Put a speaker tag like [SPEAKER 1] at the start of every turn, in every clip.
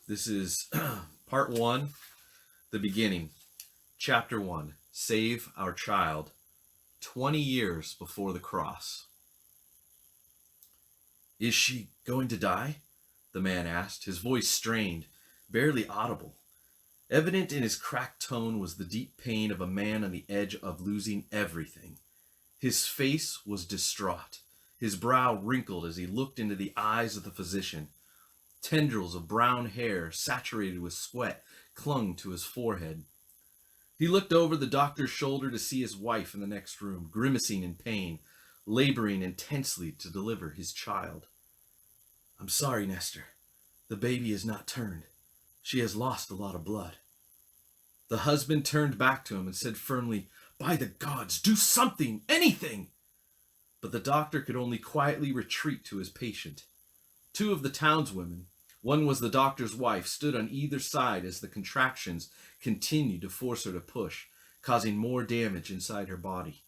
[SPEAKER 1] This is part 1, the beginning. Chapter 1, Save Our Child, 20 years before the cross. Is she going to die? The man asked, his voice strained, barely audible. Evident in his cracked tone was the deep pain of a man on the edge of losing everything. His face was distraught, his brow wrinkled as he looked into the eyes of the physician. Tendrils of brown hair, saturated with sweat, clung to his forehead. He looked over the doctor's shoulder to see his wife in the next room, grimacing in pain, laboring intensely to deliver his child. "I'm sorry, Nestor. The baby is not turned. She has lost a lot of blood." The husband turned back to him and said firmly, "By the gods, do something, anything!" But the doctor could only quietly retreat to his patient. Two of the townswomen, one was the doctor's wife, stood on either side as the contractions continued to force her to push, causing more damage inside her body.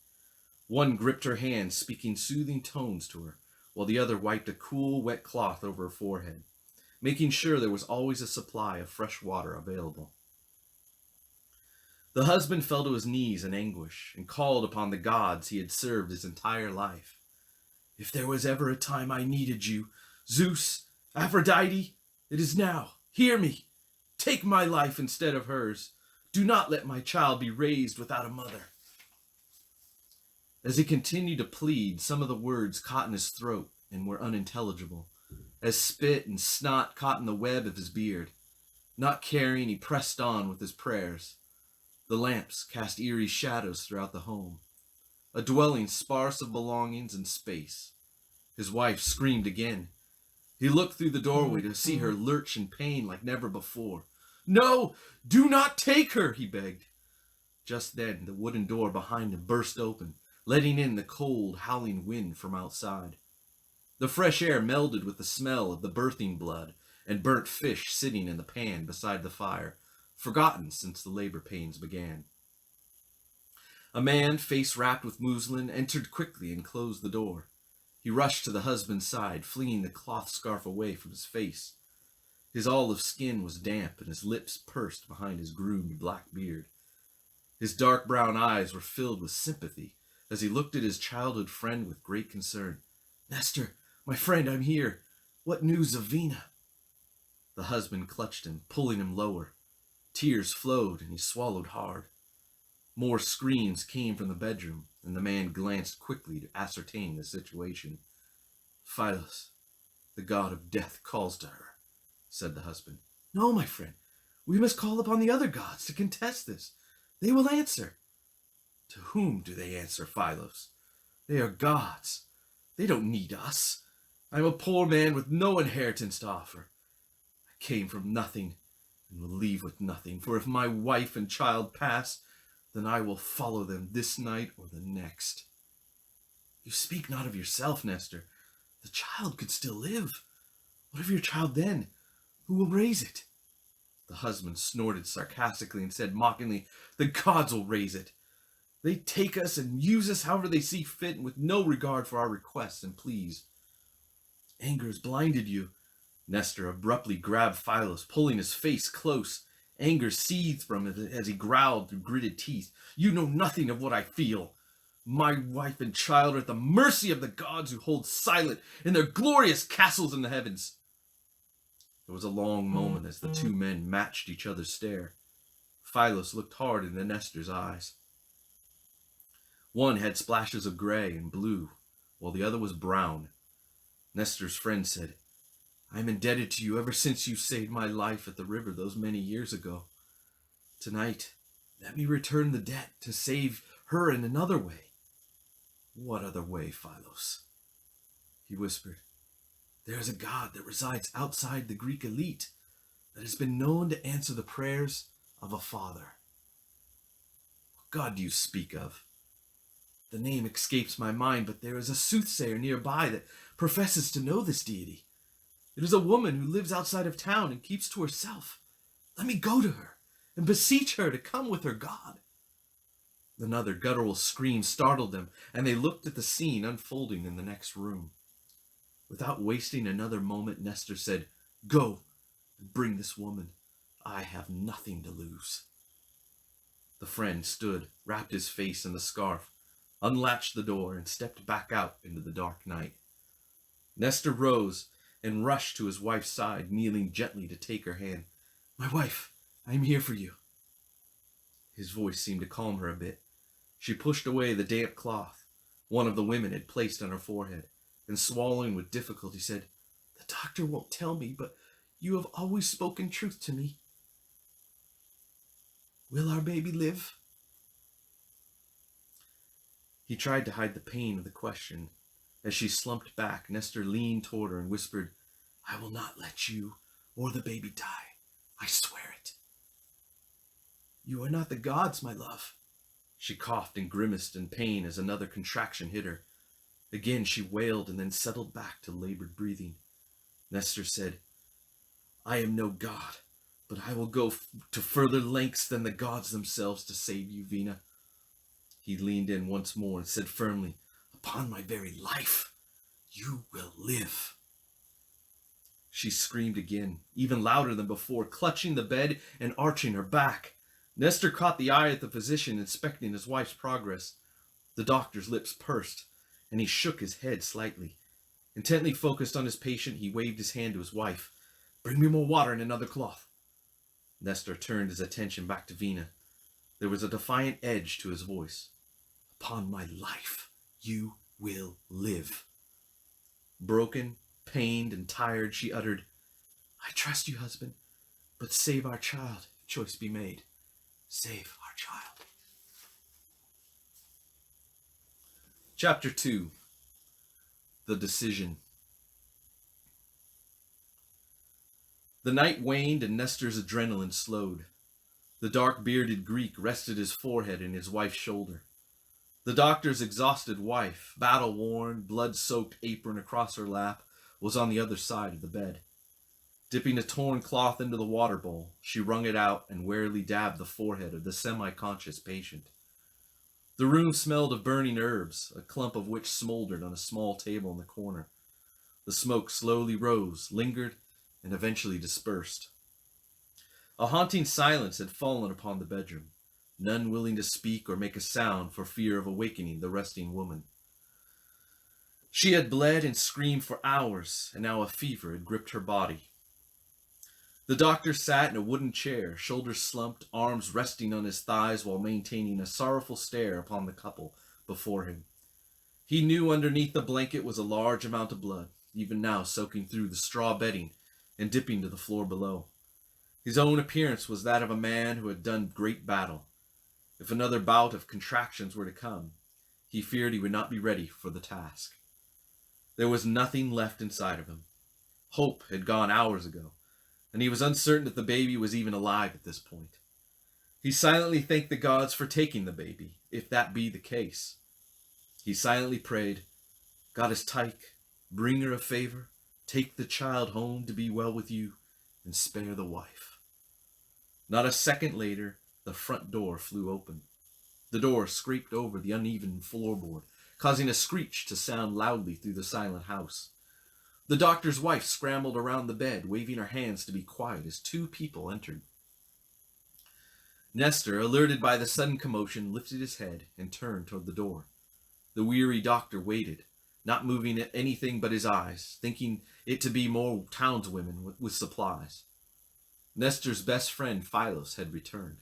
[SPEAKER 1] One gripped her hand, speaking soothing tones to her, while the other wiped a cool, wet cloth over her forehead, making sure there was always a supply of fresh water available. The husband fell to his knees in anguish and called upon the gods he had served his entire life. "If there was ever a time I needed you, Zeus, Aphrodite, it is now. Hear me. Take my life instead of hers. Do not let my child be raised without a mother." As he continued to plead, some of the words caught in his throat and were unintelligible, as spit and snot caught in the web of his beard. Not caring, he pressed on with his prayers. The lamps cast eerie shadows throughout the home, a dwelling sparse of belongings and space. His wife screamed again. He looked through the doorway to see her lurch in pain like never before. "No, do not take her," he begged. Just then, the wooden door behind him burst open, letting in the cold, howling wind from outside. The fresh air melded with the smell of the birthing blood and burnt fish sitting in the pan beside the fire, forgotten since the labor pains began. A man, face wrapped with muslin, entered quickly and closed the door. He rushed to the husband's side, flinging the cloth scarf away from his face. His olive skin was damp, and his lips pursed behind his groomed black beard. His dark brown eyes were filled with sympathy as he looked at his childhood friend with great concern. "Nestor, my friend, I'm here. What news of Vina?" The husband clutched him, pulling him lower. Tears flowed, and he swallowed hard. More screams came from the bedroom, and the man glanced quickly to ascertain the situation. "Philos, the god of death, calls to her," said the husband. "No, my friend, we must call upon the other gods to contest this. They will answer." "To whom do they answer, Philos? They are gods. They don't need us. I am a poor man with no inheritance to offer. I came from nothing and will leave with nothing, for if my wife and child pass, then I will follow them this night or the next." "You speak not of yourself, Nestor. The child could still live. What of your child then? Who will raise it?" The husband snorted sarcastically and said mockingly, "The gods will raise it. They take us and use us however they see fit, and with no regard for our requests and pleas." "Anger has blinded you." Nestor abruptly grabbed Philos, pulling his face close. Anger seethed from him as he growled through gritted teeth. "You know nothing of what I feel. My wife and child are at the mercy of the gods who hold silent in their glorious castles in the heavens." There was a long moment as the two men matched each other's stare. Philos looked hard into Nestor's eyes. One had splashes of gray and blue, while the other was brown. Nestor's friend said, "I am indebted to you ever since you saved my life at the river those many years ago. Tonight, let me return the debt to save her in another way." "What other way, Philos?" He whispered. "There is a god that resides outside the Greek elite that has been known to answer the prayers of a father." "What god do you speak of?" "The name escapes my mind, but there is a soothsayer nearby that professes to know this deity. It is a woman who lives outside of town and keeps to herself. Let me go to her and beseech her to come with her god." Another guttural scream startled them, and they looked at the scene unfolding in the next room. Without wasting another moment, Nestor said, "Go, and bring this woman. I have nothing to lose." The friend stood, wrapped his face in the scarf, unlatched the door, and stepped back out into the dark night. Nestor rose and rushed to his wife's side, kneeling gently to take her hand. "My wife, I am here for you." His voice seemed to calm her a bit. She pushed away the damp cloth one of the women had placed on her forehead, and swallowing with difficulty said, "The doctor won't tell me, but you have always spoken truth to me. Will our baby live?" He tried to hide the pain of the question. As she slumped back, Nestor leaned toward her and whispered, "I will not let you or the baby die. I swear it." "You are not the gods, my love." She coughed and grimaced in pain as another contraction hit her. Again she wailed and then settled back to labored breathing. Nestor said, "I am no god, but I will go to further lengths than the gods themselves to save you, Vina." He leaned in once more and said firmly, "Upon my very life, you will live." She screamed again, even louder than before, clutching the bed and arching her back. Nestor caught the eye of the physician inspecting his wife's progress. The doctor's lips pursed, and he shook his head slightly. Intently focused on his patient, he waved his hand to his wife. "Bring me more water and another cloth." Nestor turned his attention back to Vina. There was a defiant edge to his voice. "Upon my life, you will live." Broken, pained, and tired, she uttered, "I trust you, husband, but save our child, if choice be made. Save our child." Chapter 2. The Decision. The night waned and Nestor's adrenaline slowed. The dark-bearded Greek rested his forehead in his wife's shoulder. The doctor's exhausted wife, battle-worn, blood-soaked apron across her lap, was on the other side of the bed. Dipping a torn cloth into the water bowl, she wrung it out and warily dabbed the forehead of the semi-conscious patient. The room smelled of burning herbs, a clump of which smoldered on a small table in the corner. The smoke slowly rose, lingered, and eventually dispersed. A haunting silence had fallen upon the bedroom, none willing to speak or make a sound for fear of awakening the resting woman. She had bled and screamed for hours, and now a fever had gripped her body. The doctor sat in a wooden chair, shoulders slumped, arms resting on his thighs while maintaining a sorrowful stare upon the couple before him. He knew underneath the blanket was a large amount of blood, even now soaking through the straw bedding and dipping to the floor below. His own appearance was that of a man who had done great battle. If another bout of contractions were to come, he feared he would not be ready for the task. There was nothing left inside of him. Hope had gone hours ago, and he was uncertain if the baby was even alive at this point. He silently thanked the gods for taking the baby, if that be the case. He silently prayed, "Goddess Tyche, bring her a favor, take the child home to be well with you, and spare the wife." Not a second later, the front door flew open. The door scraped over the uneven floorboard, causing a screech to sound loudly through the silent house. The doctor's wife scrambled around the bed, waving her hands to be quiet as two people entered. Nestor, alerted by the sudden commotion, lifted his head and turned toward the door. The weary doctor waited, not moving at anything but his eyes, thinking it to be more townswomen with supplies. Nestor's best friend Philos had returned.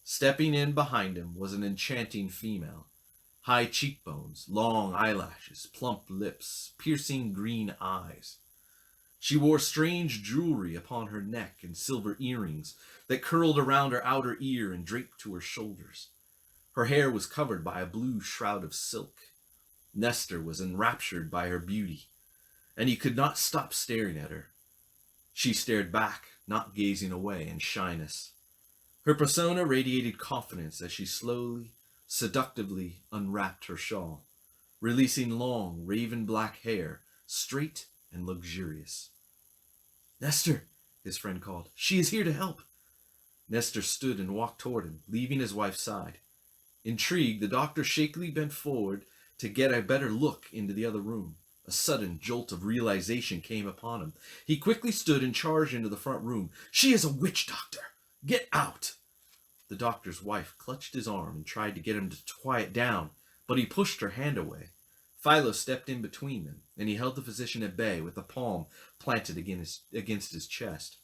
[SPEAKER 1] Stepping in behind him was an enchanting female. High cheekbones, long eyelashes, plump lips, piercing green eyes. She wore strange jewelry upon her neck and silver earrings that curled around her outer ear and draped to her shoulders. Her hair was covered by a blue shroud of silk. Nestor was enraptured by her beauty, and he could not stop staring at her. She stared back, not gazing away in shyness. Her persona radiated confidence as she slowly, seductively unwrapped her shawl, releasing long, raven-black hair, straight and luxurious. "Nestor," his friend called, "she is here to help." Nestor stood and walked toward him, leaving his wife's side. Intrigued, the doctor shakily bent forward to get a better look into the other room. A sudden jolt of realization came upon him. He quickly stood and charged into the front room. "She is a witch doctor! Get out!" The doctor's wife clutched his arm and tried to get him to quiet down, but he pushed her hand away. Philo stepped in between them, and he held the physician at bay with a palm planted against his chest.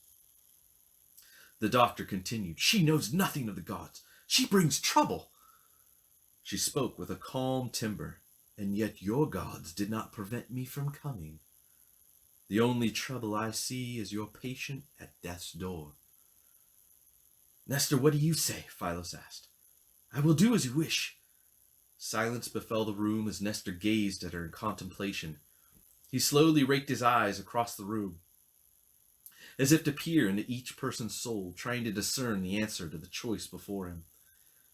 [SPEAKER 1] The doctor continued, "She knows nothing of the gods. She brings trouble." She spoke with a calm timbre. "And yet your gods did not prevent me from coming. The only trouble I see is your patient at death's door." "Nestor, what do you say?" Philos asked. "I will do as you wish." Silence befell the room as Nestor gazed at her in contemplation. He slowly raked his eyes across the room, as if to peer into each person's soul, trying to discern the answer to the choice before him.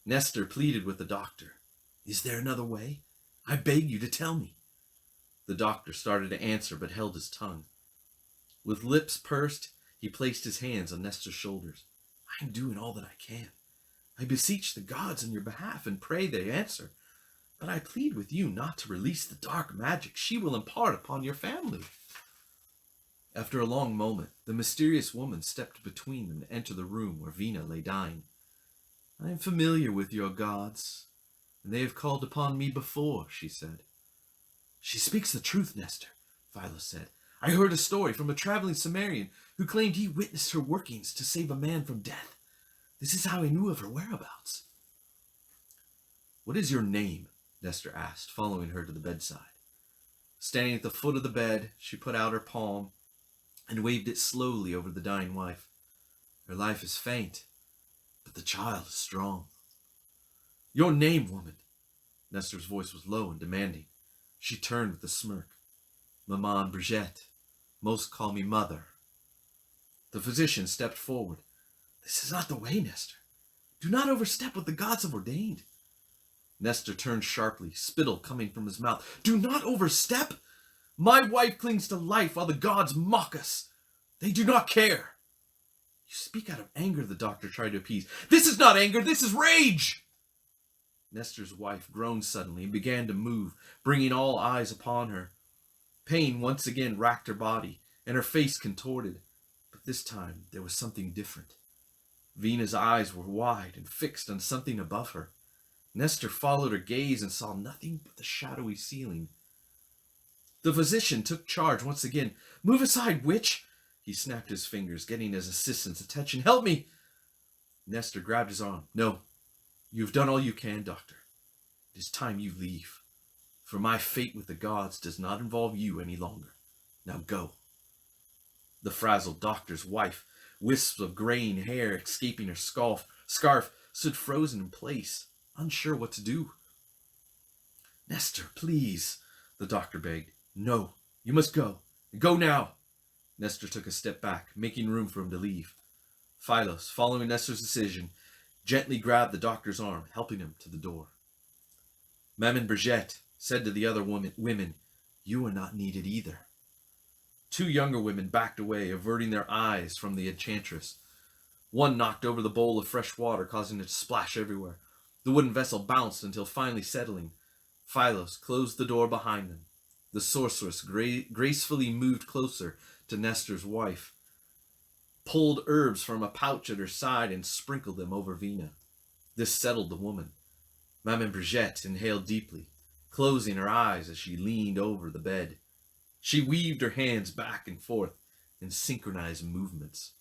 [SPEAKER 1] Nestor pleaded with the doctor. "Is there another way? I beg you to tell me." The doctor started to answer, but held his tongue. With lips pursed, he placed his hands on Nestor's shoulders. "I am doing all that I can. I beseech the gods on your behalf and pray they answer. But I plead with you not to release the dark magic she will impart upon your family." After a long moment, the mysterious woman stepped between them to enter the room where Vina lay dying. "I am familiar with your gods, and they have called upon me before," she said. "She speaks the truth, Nestor," Philo said. "I heard a story from a traveling Cimmerian who claimed he witnessed her workings to save a man from death. This is how I knew of her whereabouts." "What is your name?" Nestor asked, following her to the bedside. Standing at the foot of the bed, she put out her palm and waved it slowly over the dying wife. "Her life is faint, but the child is strong." "Your name, woman!" Nestor's voice was low and demanding. She turned with a smirk. "Maman Brigitte. Most call me mother." The physician stepped forward. "This is not the way, Nestor. Do not overstep what the gods have ordained." Nestor turned sharply, spittle coming from his mouth. "Do not overstep? My wife clings to life while the gods mock us. They do not care." "You speak out of anger," the doctor tried to appease. "This is not anger, this is rage!" Nestor's wife groaned suddenly and began to move, bringing all eyes upon her. Pain once again racked her body, and her face contorted. But this time there was something different. Vina's eyes were wide and fixed on something above her. Nestor followed her gaze and saw nothing but the shadowy ceiling. The physician took charge once again. "Move aside, witch!" He snapped his fingers, getting his assistant's attention. "Help me!" Nestor grabbed his arm. "No. You have done all you can, doctor. It is time you leave. For my fate with the gods does not involve you any longer. Now go." The frazzled doctor's wife, wisps of graying hair escaping her scarf, stood frozen in place, unsure what to do. "Nestor, please," the doctor begged. "No, you must go. Go now." Nestor took a step back, making room for him to leave. Philos, following Nestor's decision, gently grabbed the doctor's arm, helping him to the door. Maman Brigitte said to the other women, "You are not needed either." Two younger women backed away, averting their eyes from the enchantress. One knocked over the bowl of fresh water, causing it to splash everywhere. The wooden vessel bounced until finally settling. Philos closed the door behind them. The sorceress gracefully moved closer to Nestor's wife, pulled herbs from a pouch at her side, and sprinkled them over Vina. This settled the woman. Maman Brigitte inhaled deeply, closing her eyes as she leaned over the bed. She weaved her hands back and forth in synchronized movements.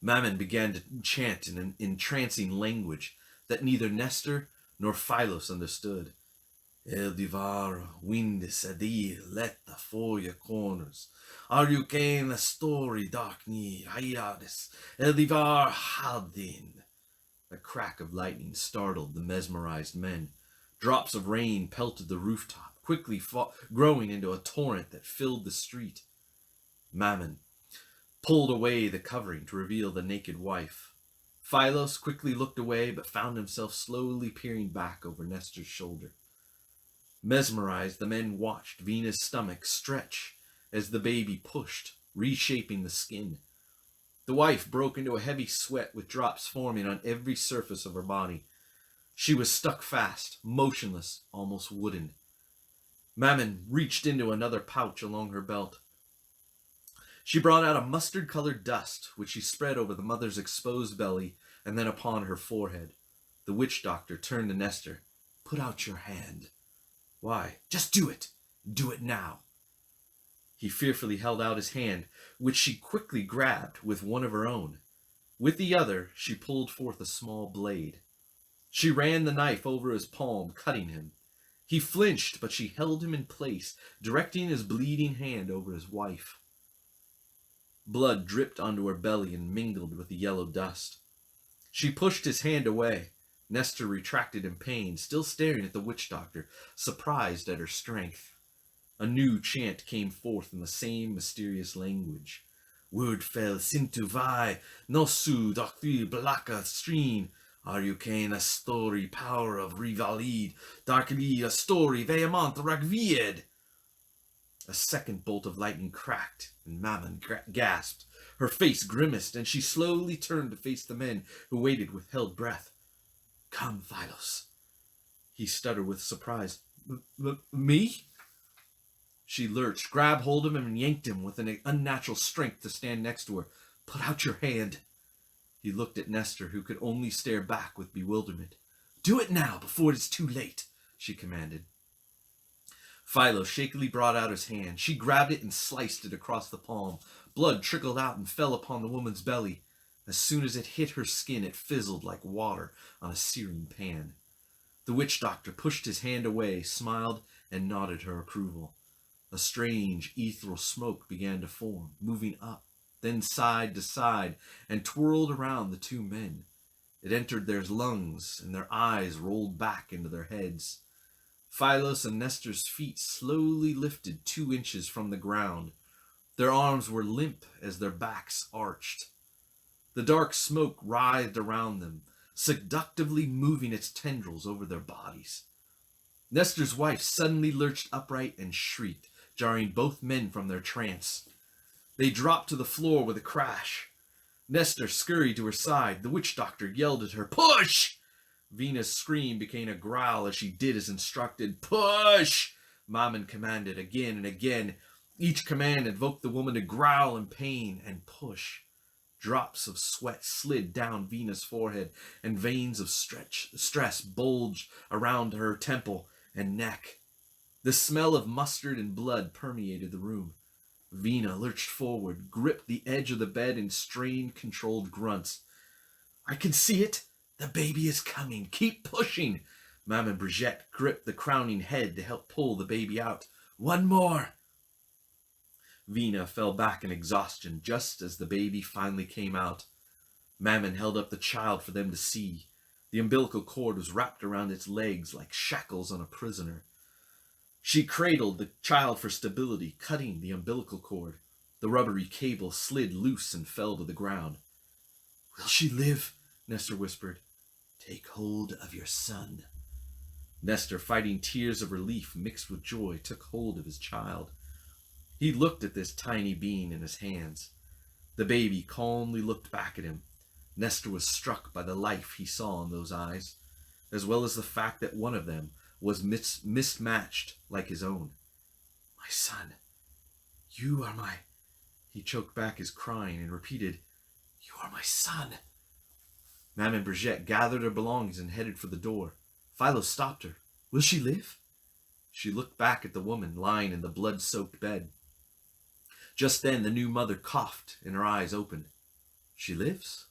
[SPEAKER 1] Mammon began to chant in an entrancing language that neither Nestor nor Philos understood. Eldivar, wind sadir, let the four your corners. Are you gain a story, dark ni, hayades, Eldivar haldin. A crack of lightning startled the mesmerized men. Drops of rain pelted the rooftop, quickly growing into a torrent that filled the street. Mammon pulled away the covering to reveal the naked wife. Philos quickly looked away, but found himself slowly peering back over Nestor's shoulder. Mesmerized, the men watched Vina's stomach stretch as the baby pushed, reshaping the skin. The wife broke into a heavy sweat with drops forming on every surface of her body. She was stuck fast, motionless, almost wooden. Mammon reached into another pouch along her belt. She brought out a mustard-colored dust, which she spread over the mother's exposed belly and then upon her forehead. The witch doctor turned to Nestor. "Put out your hand." "Why?" "Just do it. Do it now." He fearfully held out his hand, which she quickly grabbed with one of her own. With the other, she pulled forth a small blade. She ran the knife over his palm, cutting him. He flinched, but she held him in place, directing his bleeding hand over his wife. Blood dripped onto her belly and mingled with the yellow dust. She pushed his hand away. Nestor retracted in pain, still staring at the witch doctor, surprised at her strength. A new chant came forth in the same mysterious language. "Word fell sintu vai, nosu doctri blaka stream. Arcane a story power of rivalid, darkly a story vehement ragvied." A second bolt of lightning cracked, and Mammon gasped. Her face grimaced, and she slowly turned to face the men who waited with held breath. "Come, Philos," he stuttered with surprise. Me?" She lurched, grabbed hold of him, and yanked him with an unnatural strength to stand next to her. "Put out your hand." He looked at Nestor, who could only stare back with bewilderment. "Do it now, before it is too late," she commanded. Philo shakily brought out his hand. She grabbed it and sliced it across the palm. Blood trickled out and fell upon the woman's belly. As soon as it hit her skin, it fizzled like water on a searing pan. The witch doctor pushed his hand away, smiled, and nodded her approval. A strange, ethereal smoke began to form, moving up, then side to side, and twirled around the two men. It entered their lungs, and their eyes rolled back into their heads. Philos and Nestor's feet slowly lifted 2 inches from the ground. Their arms were limp as their backs arched. The dark smoke writhed around them, seductively moving its tendrils over their bodies. Nestor's wife suddenly lurched upright and shrieked, jarring both men from their trance. They dropped to the floor with a crash. Nestor scurried to her side. The witch doctor yelled at her, "Push!" Venus' scream became a growl as she did as instructed. "Push!" Mammon commanded again and again. Each command invoked the woman to growl in pain and push. Drops of sweat slid down Venus' forehead, and veins of stress bulged around her temple and neck. The smell of mustard and blood permeated the room. Vina lurched forward, gripped the edge of the bed in strained, controlled grunts. "I can see it! The baby is coming! Keep pushing!" Mammon Brigitte gripped the crowning head to help pull the baby out. "One more!" Vina fell back in exhaustion just as the baby finally came out. Mammon held up the child for them to see. The umbilical cord was wrapped around its legs like shackles on a prisoner. She cradled the child for stability, cutting the umbilical cord. The rubbery cable slid loose and fell to the ground. "Will she live?" Nestor whispered. "Take hold of your son." Nestor, fighting tears of relief mixed with joy, took hold of his child. He looked at this tiny being in his hands. The baby calmly looked back at him. Nestor was struck by the life he saw in those eyes, as well as the fact that one of them was mismatched like his own. "My son, you are my..." He choked back his crying and repeated, "You are my son." Mammon Brigitte gathered her belongings and headed for the door. Philo stopped her. "Will she live?" She looked back at the woman lying in the blood-soaked bed. Just then the new mother coughed and her eyes opened. "She lives?"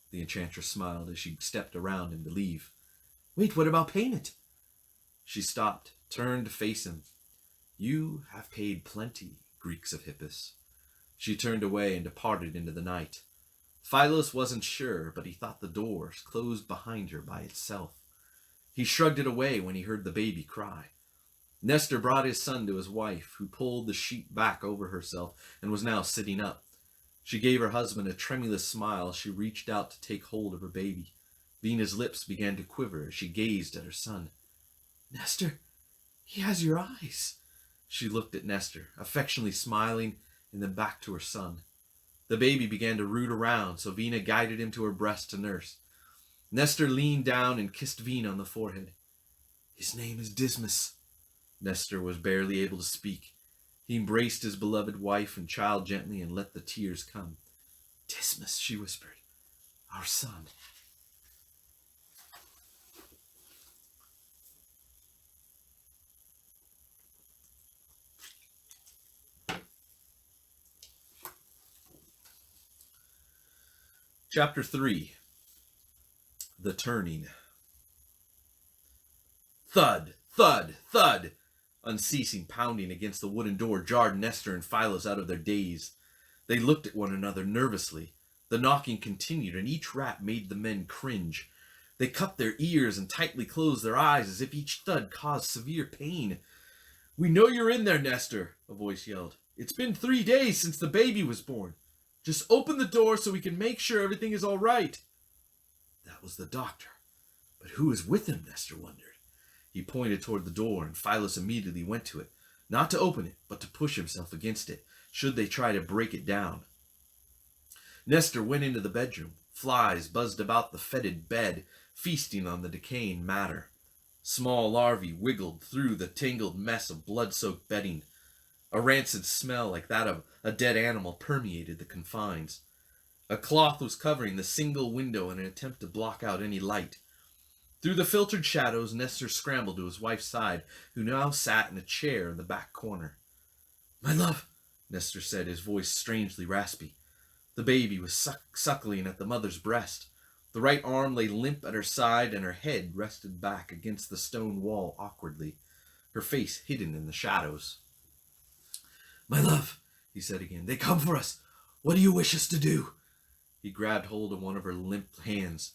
[SPEAKER 1] The enchantress smiled as she stepped around him to leave. "Wait, what about payment?" She stopped, turned to face him. "You have paid plenty, Greeks of Hippus." She turned away and departed into the night. Philos wasn't sure, but he thought the door closed behind her by itself. He shrugged it away when he heard the baby cry. Nestor brought his son to his wife, who pulled the sheet back over herself and was now sitting up. She gave her husband a tremulous smile as she reached out to take hold of her baby. Vina's lips began to quiver as she gazed at her son. "Nestor, he has your eyes." She looked at Nestor, affectionately smiling, and then back to her son. The baby began to root around, so Vina guided him to her breast to nurse. Nestor leaned down and kissed Vina on the forehead. "His name is Dismas." Nestor was barely able to speak. He embraced his beloved wife and child gently and let the tears come. "Dismas," she whispered, "our son." Chapter 3. The Turning. Thud, thud, thud! Unceasing pounding against the wooden door jarred Nestor and Philos out of their daze. They looked at one another nervously. The knocking continued, and each rap made the men cringe. They cupped their ears and tightly closed their eyes as if each thud caused severe pain. "We know you're in there, Nestor," a voice yelled. "It's been 3 days since the baby was born. Just open the door so we can make sure everything is all right." That was the doctor. But who was with him, Nestor wondered. He pointed toward the door, and Philos immediately went to it, not to open it, but to push himself against it, should they try to break it down. Nestor went into the bedroom. Flies buzzed about the fetid bed, feasting on the decaying matter. Small larvae wiggled through the tangled mess of blood-soaked bedding. A rancid smell like that of a dead animal permeated the confines. A cloth was covering the single window in an attempt to block out any light. Through the filtered shadows, Nestor scrambled to his wife's side, who now sat in a chair in the back corner. "My love," Nestor said, his voice strangely raspy. The baby was suckling at the mother's breast. The right arm lay limp at her side, and her head rested back against the stone wall awkwardly, her face hidden in the shadows. "My love," he said again, "they come for us. What do you wish us to do?" He grabbed hold of one of her limp hands,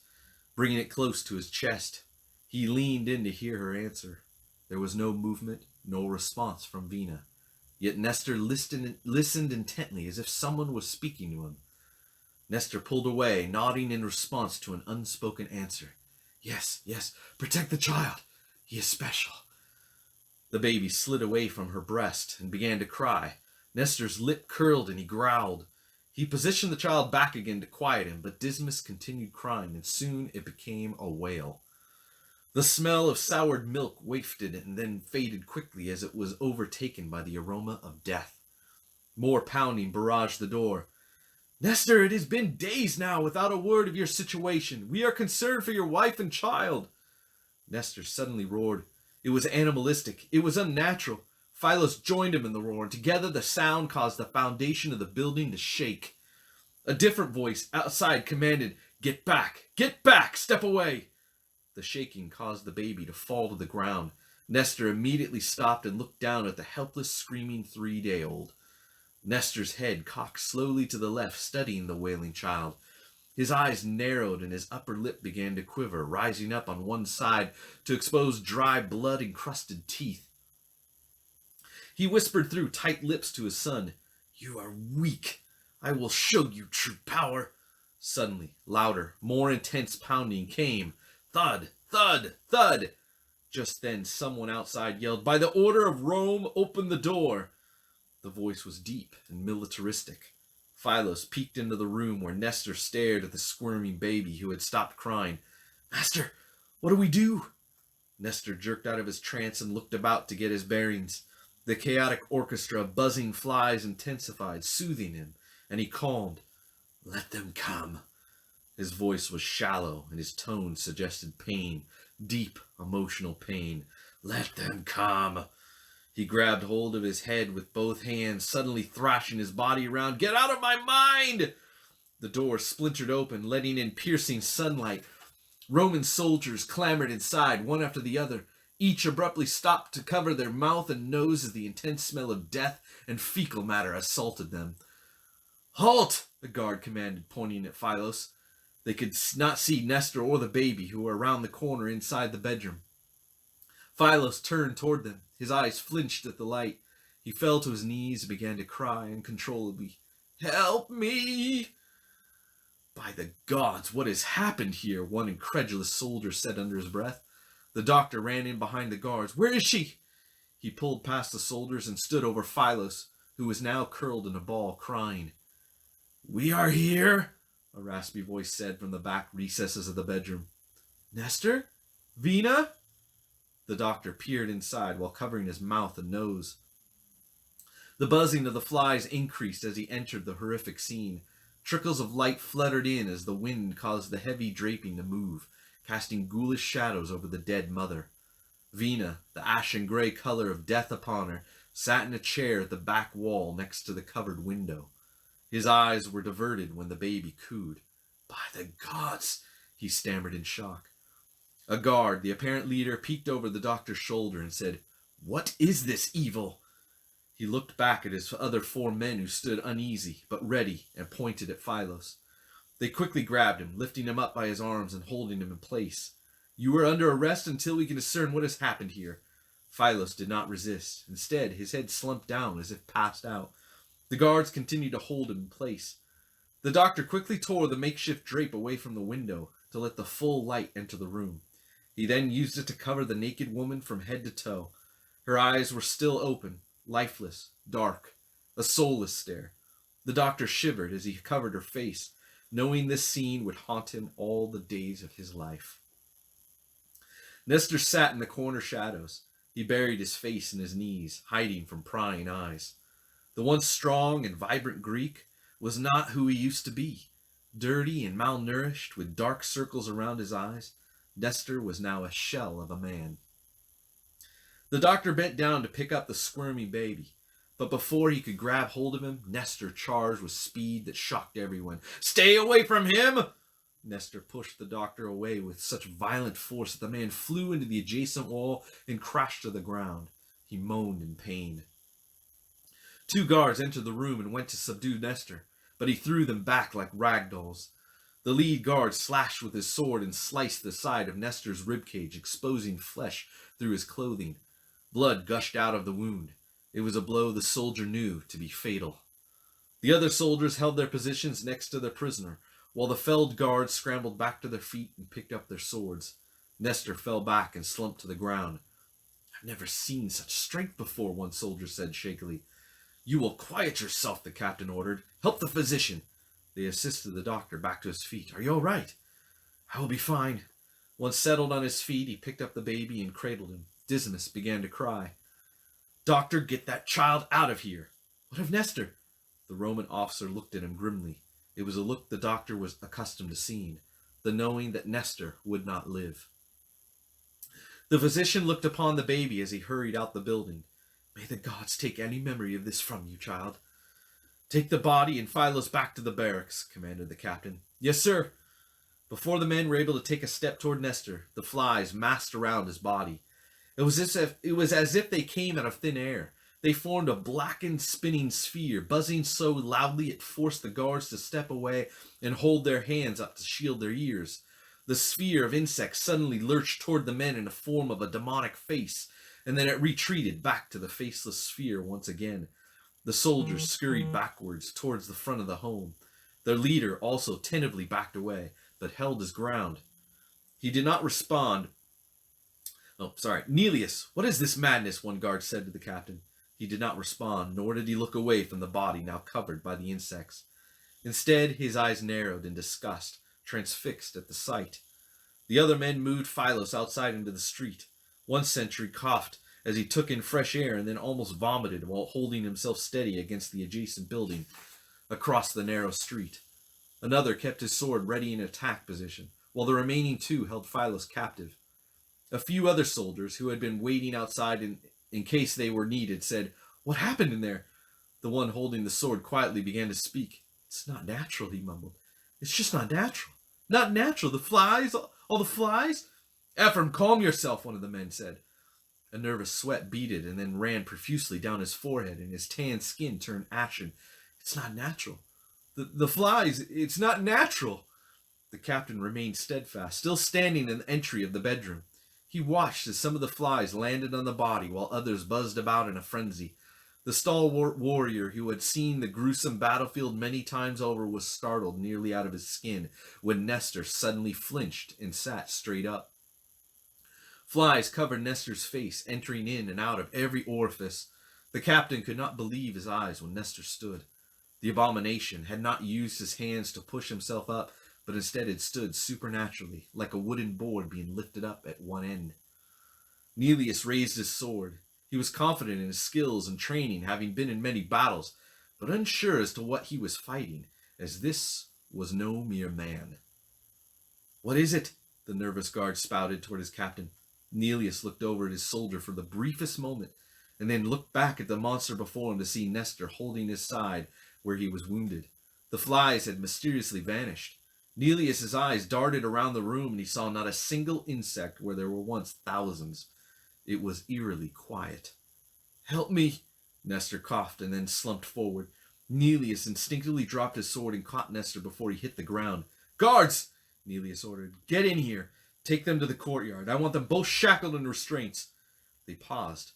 [SPEAKER 1] bringing it close to his chest. He leaned in to hear her answer. There was no movement, no response from Vina. Yet Nestor listened intently, as if someone was speaking to him. Nestor pulled away, nodding in response to an unspoken answer. Yes, protect the child. He is special." The baby slid away from her breast and began to cry. Nestor's lip curled and he growled. He positioned the child back again to quiet him, but Dismas continued crying, and soon it became a wail. The smell of soured milk wafted and then faded quickly as it was overtaken by the aroma of death. More pounding barraged the door. "Nestor, it has been days now without a word of your situation. We are concerned for your wife and child." Nestor suddenly roared. It was animalistic. It was unnatural. Philos joined him in the roar, and together the sound caused the foundation of the building to shake. A different voice outside commanded, "Get back! Get back! Step away!" The shaking caused the baby to fall to the ground. Nestor immediately stopped and looked down at the helpless, screaming 3-day-old. Nestor's head cocked slowly to the left, studying the wailing child. His eyes narrowed and his upper lip began to quiver, rising up on one side to expose dry, blood-encrusted teeth. He whispered through tight lips to his son, "You are weak. I will show you true power." Suddenly, louder, more intense pounding came. Thud, thud, thud. Just then, someone outside yelled, "By the order of Rome, open the door." The voice was deep and militaristic. Philos peeked into the room where Nestor stared at the squirming baby who had stopped crying. "Master, what do we do?" Nestor jerked out of his trance and looked about to get his bearings. The chaotic orchestra of buzzing flies intensified, soothing him, and he calmed. "Let them come." His voice was shallow, and his tone suggested pain, deep, emotional pain. "Let them come." He grabbed hold of his head with both hands, suddenly thrashing his body around. "Get out of my mind!" The door splintered open, letting in piercing sunlight. Roman soldiers clamored inside, one after the other. Each abruptly stopped to cover their mouth and nose as the intense smell of death and fecal matter assaulted them. "Halt!" the guard commanded, pointing at Philos. They could not see Nestor or the baby, who were around the corner inside the bedroom. Philos turned toward them. His eyes flinched at the light. He fell to his knees and began to cry uncontrollably. "Help me!" "By the gods, what has happened here?" one incredulous soldier said under his breath. The doctor ran in behind the guards. "Where is she?" He pulled past the soldiers and stood over Philos, who was now curled in a ball, crying. "We are here," a raspy voice said from the back recesses of the bedroom. "Nestor? Vina?" The doctor peered inside while covering his mouth and nose. The buzzing of the flies increased as he entered the horrific scene. Trickles of light fluttered in as the wind caused the heavy draping to move, casting ghoulish shadows over the dead mother. Vina, the ashen gray color of death upon her, sat in a chair at the back wall next to the covered window. His eyes were diverted when the baby cooed. "By the gods!" he stammered in shock. A guard, the apparent leader, peeked over the doctor's shoulder and said, "What is this evil?" He looked back at his other 4 men who stood uneasy but ready and pointed at Phylos. They quickly grabbed him, lifting him up by his arms and holding him in place. "You are under arrest until we can discern what has happened here." Phylos did not resist. Instead, his head slumped down as if passed out. The guards continued to hold him in place. The doctor quickly tore the makeshift drape away from the window to let the full light enter the room. He then used it to cover the naked woman from head to toe. Her eyes were still open, lifeless, dark, a soulless stare. The doctor shivered as he covered her face, knowing this scene would haunt him all the days of his life. Nestor sat in the corner shadows. He buried his face in his knees, hiding from prying eyes. The once strong and vibrant Greek was not who he used to be. Dirty and malnourished, with dark circles around his eyes, Nestor was now a shell of a man. The doctor bent down to pick up the squirming baby, but before he could grab hold of him, Nestor charged with speed that shocked everyone. "Stay away from him!" Nestor pushed the doctor away with such violent force that the man flew into the adjacent wall and crashed to the ground. He moaned in pain. 2 guards entered the room and went to subdue Nestor, but he threw them back like rag dolls. The lead guard slashed with his sword and sliced the side of Nestor's ribcage, exposing flesh through his clothing. Blood gushed out of the wound. It was a blow the soldier knew to be fatal. The other soldiers held their positions next to their prisoner, while the felled guards scrambled back to their feet and picked up their swords. Nestor fell back and slumped to the ground. "I've never seen such strength before," one soldier said shakily. "You will quiet yourself," the captain ordered. "Help the physician." They assisted the doctor back to his feet. "Are you all right?" "I will be fine." Once settled on his feet, he picked up the baby and cradled him. Dismas began to cry. "Doctor, get that child out of here." "What of Nestor?" The Roman officer looked at him grimly. It was a look the doctor was accustomed to seeing, the knowing that Nestor would not live. The physician looked upon the baby as he hurried out the building. "May the gods take any memory of this from you, child." "Take the body and Phylos back to the barracks," commanded the captain. "Yes, sir." Before the men were able to take a step toward Nestor, the flies massed around his body. It was as if they came out of thin air. They formed a blackened, spinning sphere, buzzing so loudly it forced the guards to step away and hold their hands up to shield their ears. The sphere of insects suddenly lurched toward the men in the form of a demonic face, and then it retreated back to the faceless sphere once again. The soldiers scurried backwards towards the front of the home. Their leader also tentatively backed away, but held his ground. He did not respond. "Nelius, what is this madness?" one guard said to the captain. He did not respond, nor did he look away from the body now covered by the insects. Instead, his eyes narrowed in disgust, transfixed at the sight. The other men moved Phylos outside into the street. One sentry coughed as he took in fresh air and then almost vomited while holding himself steady against the adjacent building across the narrow street. Another kept his sword ready in attack position, while the remaining 2 held Phylos captive. A few other soldiers, who had been waiting outside in case they were needed, said, "What happened in there?" The one holding the sword quietly began to speak. "It's not natural," he mumbled. "It's just not natural. Not natural. The flies, all the flies." "Ephraim, calm yourself," one of the men said. A nervous sweat beaded and then ran profusely down his forehead, and his tan skin turned ashen. "It's not natural. The flies, it's not natural." The captain remained steadfast, still standing in the entry of the bedroom. He watched as some of the flies landed on the body while others buzzed about in a frenzy. The stalwart warrior who had seen the gruesome battlefield many times over was startled nearly out of his skin when Nestor suddenly flinched and sat straight up. Flies covered Nestor's face, entering in and out of every orifice. The captain could not believe his eyes when Nestor stood. The abomination had not used his hands to push himself up, but instead had stood supernaturally, like a wooden board being lifted up at one end. Neleus raised his sword. He was confident in his skills and training, having been in many battles, but unsure as to what he was fighting, as this was no mere man. "What is it?" the nervous guard spouted toward his captain. Neleus looked over at his soldier for the briefest moment, and then looked back at the monster before him to see Nestor holding his side where he was wounded. The flies had mysteriously vanished. Neleus's eyes darted around the room, and he saw not a single insect where there were once thousands. It was eerily quiet. "Help me!" Nestor coughed and then slumped forward. Neleus instinctively dropped his sword and caught Nestor before he hit the ground. "Guards!" Neleus ordered. "Get in here. Take them to the courtyard. I want them both shackled in restraints." They paused,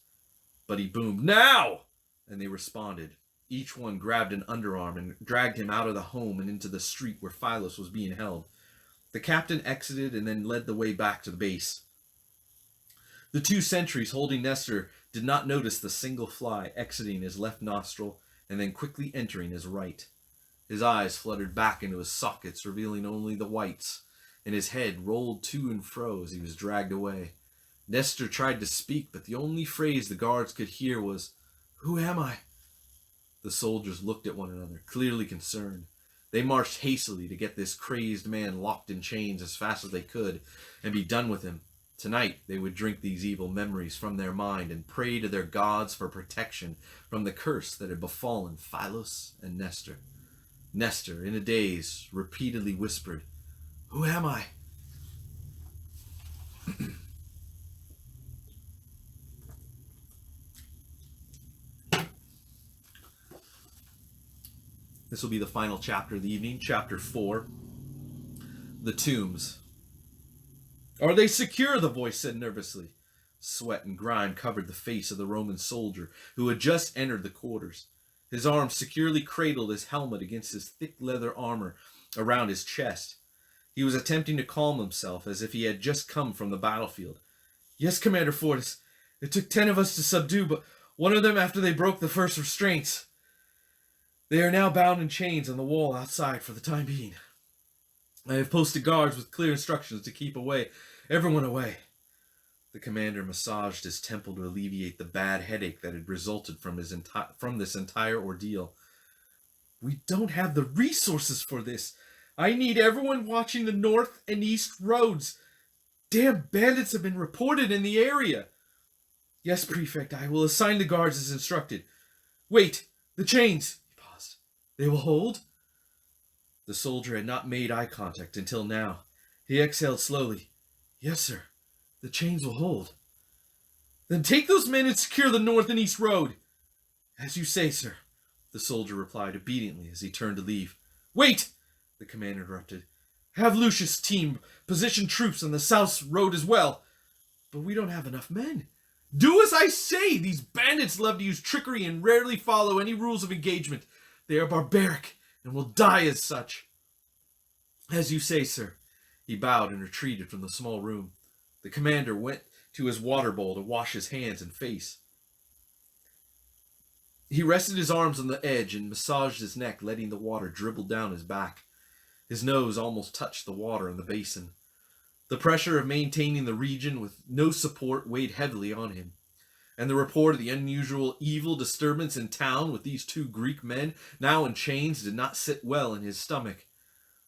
[SPEAKER 1] but he boomed, "Now!" And they responded. Each one grabbed an underarm and dragged him out of the home and into the street where Phylos was being held. The captain exited and then led the way back to the base. The two sentries holding Nestor did not notice the single fly exiting his left nostril and then quickly entering his right. His eyes fluttered back into his sockets, revealing only the whites, and his head rolled to and fro as he was dragged away. Nestor tried to speak, but the only phrase the guards could hear was, "Who am I?" The soldiers looked at one another, clearly concerned. They marched hastily to get this crazed man locked in chains as fast as they could and be done with him. Tonight they would drink these evil memories from their mind and pray to their gods for protection from the curse that had befallen Phylos and Nestor. Nestor, in a daze, repeatedly whispered, "Who am I?" This will be the final chapter of the evening, chapter 4, The Tombs. "Are they secure?" the voice said nervously. Sweat and grime covered the face of the Roman soldier who had just entered the quarters. His arms securely cradled his helmet against his thick leather armor around his chest. He was attempting to calm himself as if he had just come from the battlefield. "Yes, Commander Fortis. It took 10 of us to subdue, but one of them after they broke the first restraints. They are now bound in chains on the wall outside for the time being. I have posted guards with clear instructions to keep everyone away." The commander massaged his temple to alleviate the bad headache that had resulted from this entire ordeal. "We don't have the resources for this. I need everyone watching the north and east roads. Damn bandits have been reported in the area." "Yes, Prefect, I will assign the guards as instructed. Wait, the chains." He paused. "They will hold?" The soldier had not made eye contact until now. He exhaled slowly. "Yes, sir. The chains will hold." "Then take those men and secure the north and east road." "As you say, sir," the soldier replied obediently as he turned to leave. "Wait!" the commander interrupted. "Have Lucius' team position troops on the south road as well." "But we don't have enough men." "Do as I say! These bandits love to use trickery and rarely follow any rules of engagement. They are barbaric and will die as such." "As you say, sir." He bowed and retreated from the small room. The commander went to his water bowl to wash his hands and face. He rested his arms on the edge and massaged his neck, letting the water dribble down his back. His nose almost touched the water in the basin. The pressure of maintaining the region with no support weighed heavily on him, and the report of the unusual evil disturbance in town with these two Greek men now in chains did not sit well in his stomach.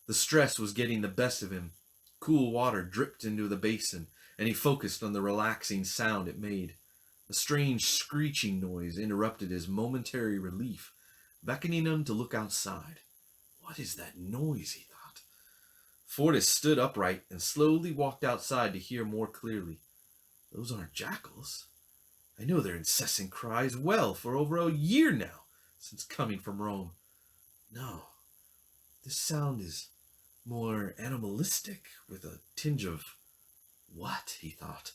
[SPEAKER 1] The stress was getting the best of him. Cool water dripped into the basin, and he focused on the relaxing sound it made. A strange screeching noise interrupted his momentary relief, beckoning him to look outside. "What is that noise?" he thought. Fortis stood upright and slowly walked outside to hear more clearly. "Those aren't jackals. I know their incessant cries well for over a year now, since coming from Rome. No, this sound is more animalistic, with a tinge of what?" he thought.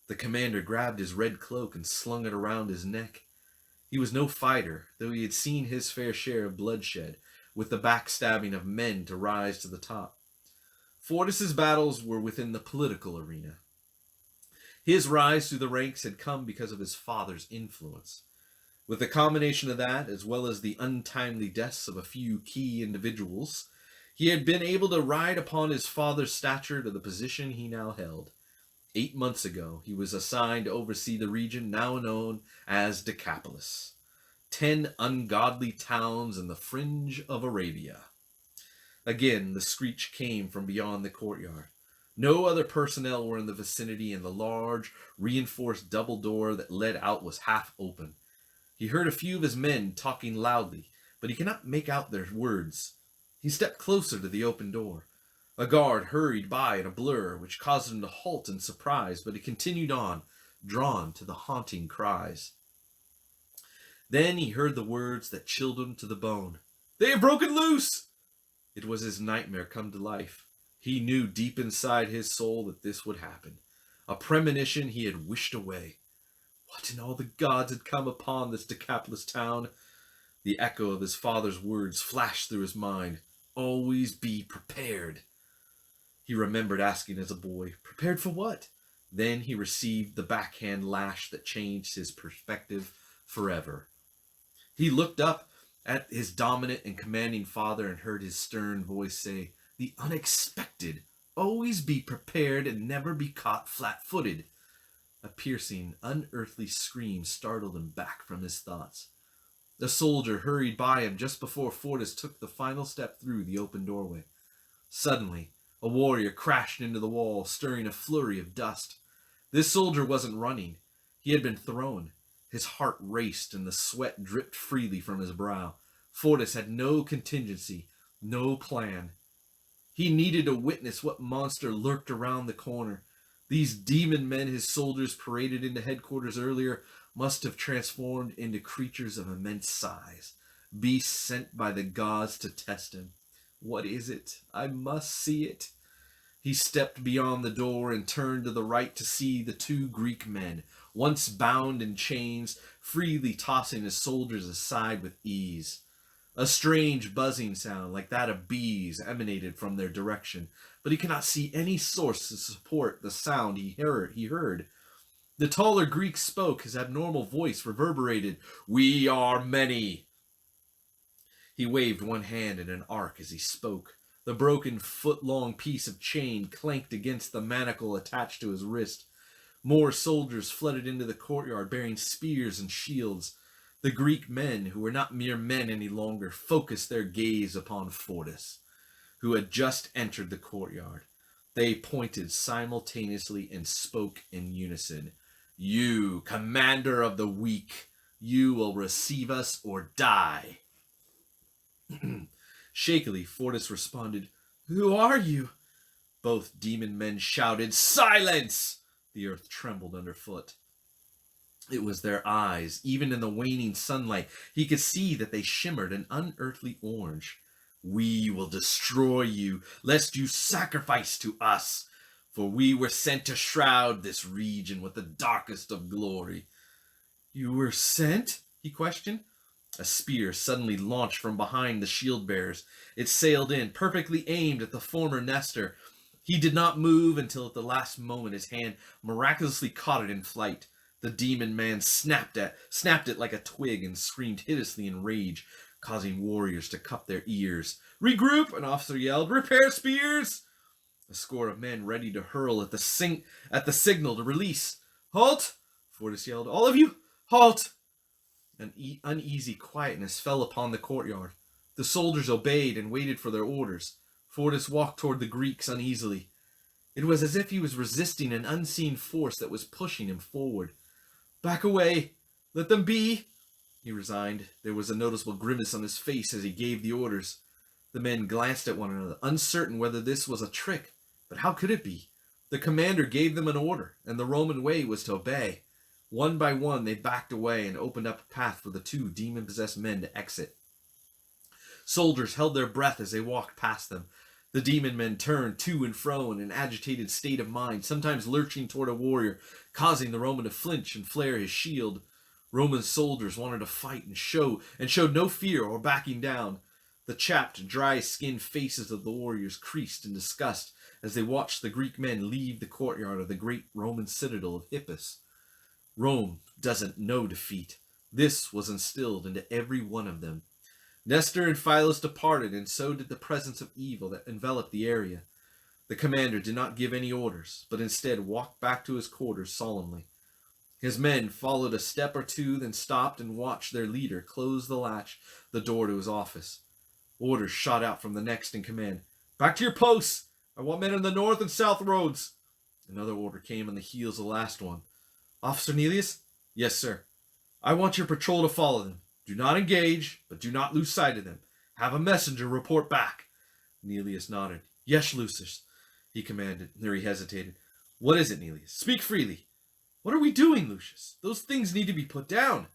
[SPEAKER 1] The commander grabbed his red cloak and slung it around his neck. He was no fighter, though he had seen his fair share of bloodshed, with the backstabbing of men to rise to the top. Fortis's battles were within the political arena. His rise through the ranks had come because of his father's influence. With the combination of that, as well as the untimely deaths of a few key individuals, he had been able to ride upon his father's stature to the position he now held. 8 months ago, he was assigned to oversee the region now known as Decapolis, 10 ungodly towns in the fringe of Arabia. Again, the screech came from beyond the courtyard. No other personnel were in the vicinity, and the large, reinforced double door that led out was half open. He heard a few of his men talking loudly, but he could not make out their words. He stepped closer to the open door. A guard hurried by in a blur, which caused him to halt in surprise, but he continued on, drawn to the haunting cries. Then he heard the words that chilled him to the bone. "They have broken loose!" It was his nightmare come to life. He knew deep inside his soul that this would happen. A premonition he had wished away. What in all the gods had come upon this Decapolis town? The echo of his father's words flashed through his mind. Always be prepared. He remembered asking as a boy, prepared for what? Then he received the backhand lash that changed his perspective forever. He looked up at his dominant and commanding father and heard his stern voice say, "The unexpected. Always be prepared and never be caught flat-footed." A piercing, unearthly scream startled him back from his thoughts. The soldier hurried by him just before Fortis took the final step through the open doorway. Suddenly, a warrior crashed into the wall, stirring a flurry of dust. This soldier wasn't running. He had been thrown. His heart raced and the sweat dripped freely from his brow. Fortis had no contingency, no plan. He needed to witness what monster lurked around the corner. These demon men his soldiers paraded into headquarters earlier must have transformed into creatures of immense size, beasts sent by the gods to test him. What is it? I must see it. He stepped beyond the door and turned to the right to see the 2 Greek men, once bound in chains, freely tossing his soldiers aside with ease. A strange buzzing sound like that of bees emanated from their direction, but he could not see any source to support the sound he heard. The taller Greek spoke. His abnormal voice reverberated, "We are many." He waved one hand in an arc as he spoke. The broken foot-long piece of chain clanked against the manacle attached to his wrist. More soldiers flooded into the courtyard bearing spears and shields. The Greek men, who were not mere men any longer, focused their gaze upon Fortis, who had just entered the courtyard. They pointed simultaneously and spoke in unison. "You, commander of the weak, you will receive us or die." Shakily, Fortis responded, "Who are you?" Both demon men shouted, "Silence!" The earth trembled underfoot. It was their eyes. Even in the waning sunlight, he could see that they shimmered an unearthly orange. "We will destroy you, lest you sacrifice to us, for we were sent to shroud this region with the darkest of glory." "You were sent?" he questioned. A spear suddenly launched from behind the shield bearers. It sailed in, perfectly aimed at the former Nestor. He did not move until at the last moment his hand miraculously caught it in flight. The demon man snapped it like a twig and screamed hideously in rage, causing warriors to cup their ears. "Regroup!" an officer yelled. "Repair spears!" A score of men ready to hurl at the signal to release. "Halt!" Fortis yelled. "All of you, halt!" An uneasy quietness fell upon the courtyard. The soldiers obeyed and waited for their orders. Fortis walked toward the Greeks uneasily. It was as if he was resisting an unseen force that was pushing him forward. "Back away! Let them be!" He resigned. There was a noticeable grimace on his face as he gave the orders. The men glanced at one another, uncertain whether this was a trick. But how could it be? The commander gave them an order, and the Roman way was to obey. One by one they backed away and opened up a path for the 2 demon-possessed men to exit. Soldiers held their breath as they walked past them. The demon men turned to and fro in an agitated state of mind, sometimes lurching toward a warrior, causing the Roman to flinch and flare his shield. Roman soldiers wanted to fight and showed no fear or backing down. The chapped, dry-skinned faces of the warriors creased in disgust as they watched the Greek men leave the courtyard of the great Roman citadel of Hippus. Rome doesn't know defeat. This was instilled into every one of them. Nestor and Philus departed, and so did the presence of evil that enveloped the area. The commander did not give any orders, but instead walked back to his quarters solemnly. His men followed a step or two, then stopped and watched their leader close the door to his office. Orders shot out from the next in command. "Back to your posts! I want men on the north and south roads." Another order came on the heels of the last one. "Officer Nelius?" "Yes, sir." "I want your patrol to follow them. Do not engage, but do not lose sight of them. Have a messenger report back." Nelius nodded. "Yes, Lucius," he commanded, or he hesitated. "What is it, Nelius? Speak freely." "What are we doing, Lucius? Those things need to be put down."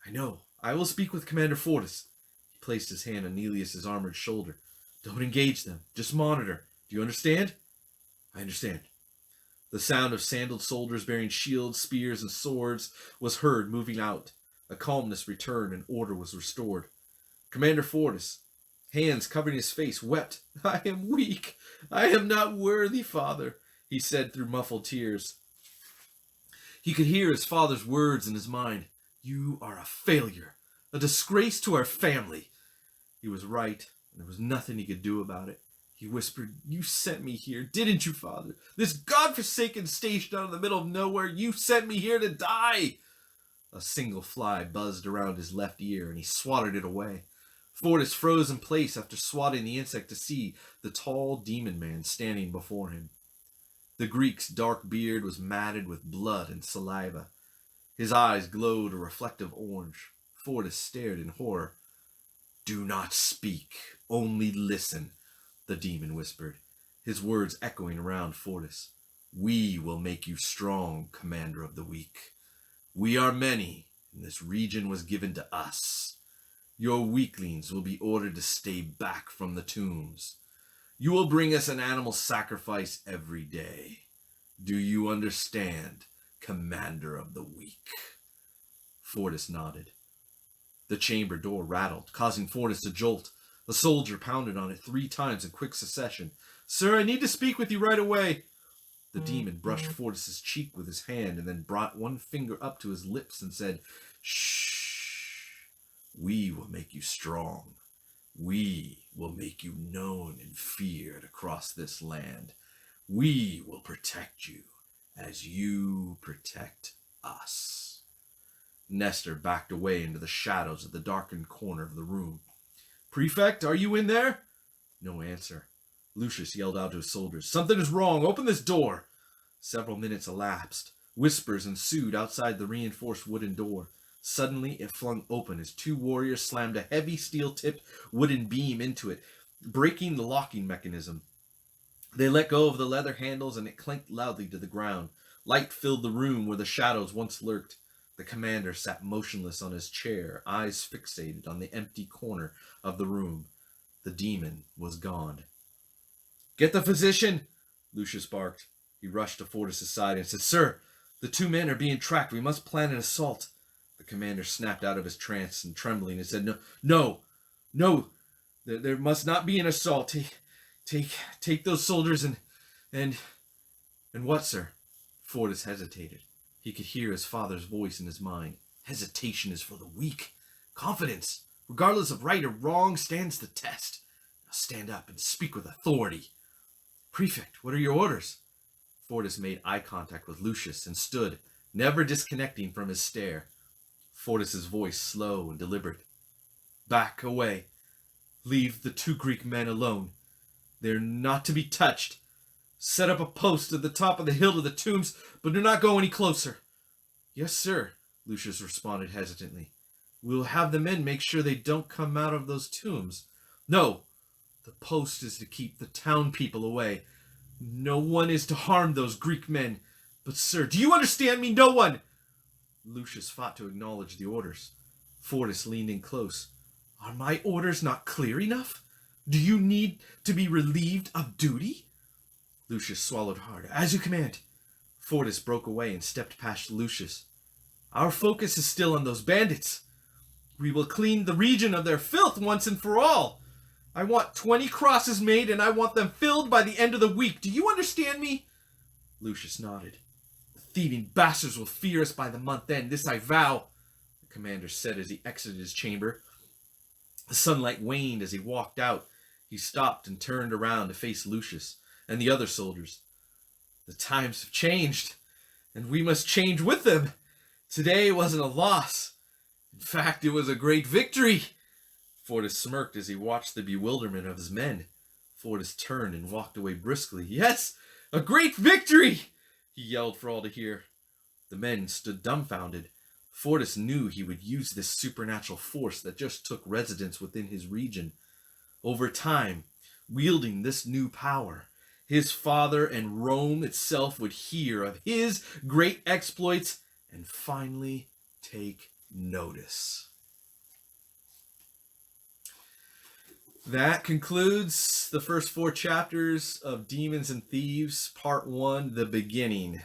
[SPEAKER 1] "I know. I will speak with Commander Fortis." He placed his hand on Nelius's armored shoulder. "Don't engage them. Just monitor. Do you understand?" "I understand." The sound of sandaled soldiers bearing shields, spears, and swords was heard moving out. A calmness returned and order was restored. Commander Fortis, hands covering his face, wept. "I am weak. I am not worthy, Father," he said through muffled tears. He could hear his father's words in his mind. "You are a failure, a disgrace to our family." He was right, and there was nothing he could do about it. He whispered, "You sent me here, didn't you, Father? This godforsaken station out in the middle of nowhere, you sent me here to die." A single fly buzzed around his left ear, and he swatted it away. Fortis froze in place after swatting the insect to see the tall demon man standing before him. The Greek's dark beard was matted with blood and saliva. His eyes glowed a reflective orange. Fortis stared in horror. "Do not speak, only listen," the demon whispered, his words echoing around Fortis. "We will make you strong, commander of the weak. We are many, and this region was given to us. Your weaklings will be ordered to stay back from the tombs. You will bring us an animal sacrifice every day. Do you understand, commander of the weak?" Fortis nodded. The chamber door rattled, causing Fortis to jolt. The soldier pounded on it 3 times in quick succession. "Sir, I need to speak with you right away." The demon brushed Fortis's cheek with his hand and then brought one finger up to his lips and said, "Shh. We will make you strong. We will make you known and feared across this land. We will protect you as you protect us." Nestor backed away into the shadows of the darkened corner of the room. "Prefect, are you in there?" No answer. Lucius yelled out to his soldiers, "Something is wrong. Open this door." Several minutes elapsed. Whispers ensued outside the reinforced wooden door. Suddenly, it flung open as 2 warriors slammed a heavy steel-tipped wooden beam into it, breaking the locking mechanism. They let go of the leather handles and it clanked loudly to the ground. Light filled the room where the shadows once lurked. The commander sat motionless on his chair, eyes fixated on the empty corner of the room. The demon was gone. "Get the physician!" Lucius barked. He rushed to Fortis' side and said, "Sir, the 2 men are being tracked. We must plan an assault." The commander snapped out of his trance and trembling and said, No, there must not be an assault. Take those soldiers and what, sir?" Fortis hesitated. He could hear his father's voice in his mind. "Hesitation is for the weak. Confidence, regardless of right or wrong, stands the test. Now stand up and speak with authority." "Prefect, what are your orders?" Fortis made eye contact with Lucius and stood, never disconnecting from his stare. Fortis's voice slow and deliberate. "Back away. Leave the 2 Greek men alone. They're not to be touched. Set up a post at the top of the hill to the tombs, but do not go any closer." "Yes, sir," Lucius responded hesitantly. "We'll have the men make sure they don't come out of those tombs." "No, the post is to keep the town people away. No one is to harm those Greek men. But, sir, do you understand me? No one!" Lucius fought to acknowledge the orders. Fortis leaned in close. "Are my orders not clear enough? Do you need to be relieved of duty?" Lucius swallowed hard. "As you command." Fortis broke away and stepped past Lucius. "Our focus is still on those bandits. We will clean the region of their filth once and for all. I want 20 crosses made, and I want them filled by the end of the week. Do you understand me?" Lucius nodded. "The thieving bastards will fear us by the month end, this I vow," the commander said as he exited his chamber. The sunlight waned as he walked out. He stopped and turned around to face Lucius. and the other soldiers. The times have changed, and we must change with them. Today wasn't a loss. In fact, it was a great victory. Fortis smirked as he watched the bewilderment of his men. Fortis turned and walked away briskly. Yes, a great victory! He yelled for all to hear. The men stood dumbfounded. Fortis knew he would use this supernatural force that just took residence within his region. Over time, wielding this new power, his father and Rome itself would hear of his great exploits and finally take notice. That concludes the first 4 chapters of Demons and Thieves, Part 1, The Beginning.